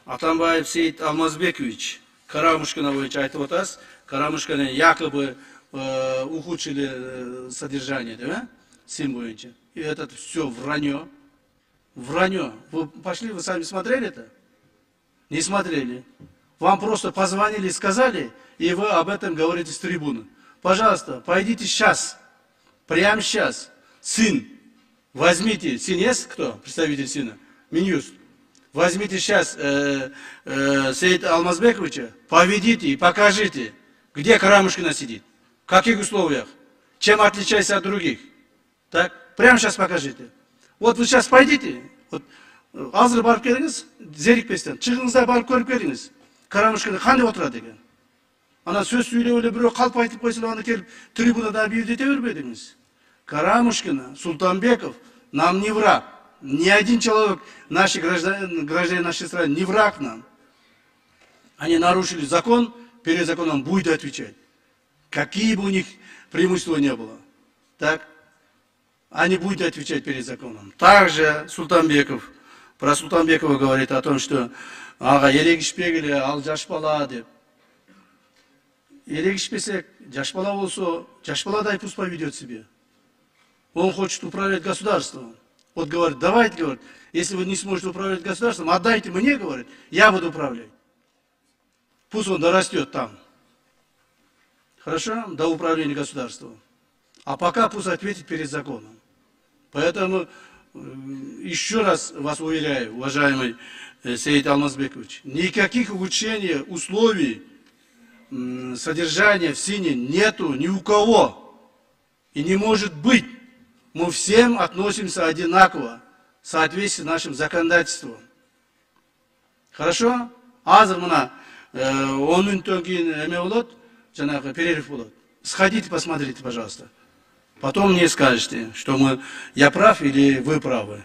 Атамбаев Сейит Алмазбекович, Карамушкина бойынша айтып отырсыз, Карамушкина якобы ухудшили содержание, да? Сын бойынша. И это все вранье. Вранье. Вы пошли, вы сами смотрели это? Не смотрели. Вам просто позвонили и сказали, и вы об этом говорите с трибуны. Пожалуйста, пойдите сейчас, прямо сейчас, сын, возьмите, сын есть кто? Представитель сына? Минюст. Возьмите сейчас Сейита Алмазбековича, поведите и покажите, где Карамушкина сидит, в каких условиях, чем отличается от других. Так, прямо сейчас покажите. Вот вы сейчас пойдите, вот, азыр барып келіңіз, зерикпестен, шығыңызда барып көріп келіңіз. Карамушкина қандай отырады екен? Ана сөз сөйлеулі біреу қалып айтып қойса, ана келіп трибунада объявить ете бермедіңіз. Карамушкина, Султанбеков нам не враг. Ни один человек, наши граждане нашей страны, не враг нам. Они нарушили закон, перед законом будет отвечать. Какие бы у них преимущества не было. Так? Они будут отвечать перед законом. Также Султанбеков, про Султанбекова говорит о том, что ага, ерегішпегілі, ал жаш бала деп. Ерегішпесек, жаш бала болса, жаш баладай пусть поведет себе. Он хочет управлять государством. Вот говорит, давайте, говорит, если вы не сможете управлять государством, отдайте мне, говорит, я буду управлять. Пусть он дорастет там. Хорошо? До управления государством. А пока пусть ответит перед законом. Поэтому еще раз вас уверяю, уважаемый Сейит Алмазбекович, никаких улучшений условий содержания в СИНе нету ни у кого. И не может быть. Мы всем относимся одинаково, в соответствии с нашим законодательством. Хорошо? Азыр мына 10 минуттан кейін эме болады, жаңағы перерыв болады. Сходите, посмотрите, пожалуйста. Потом мне скажете, что я прав или вы правы.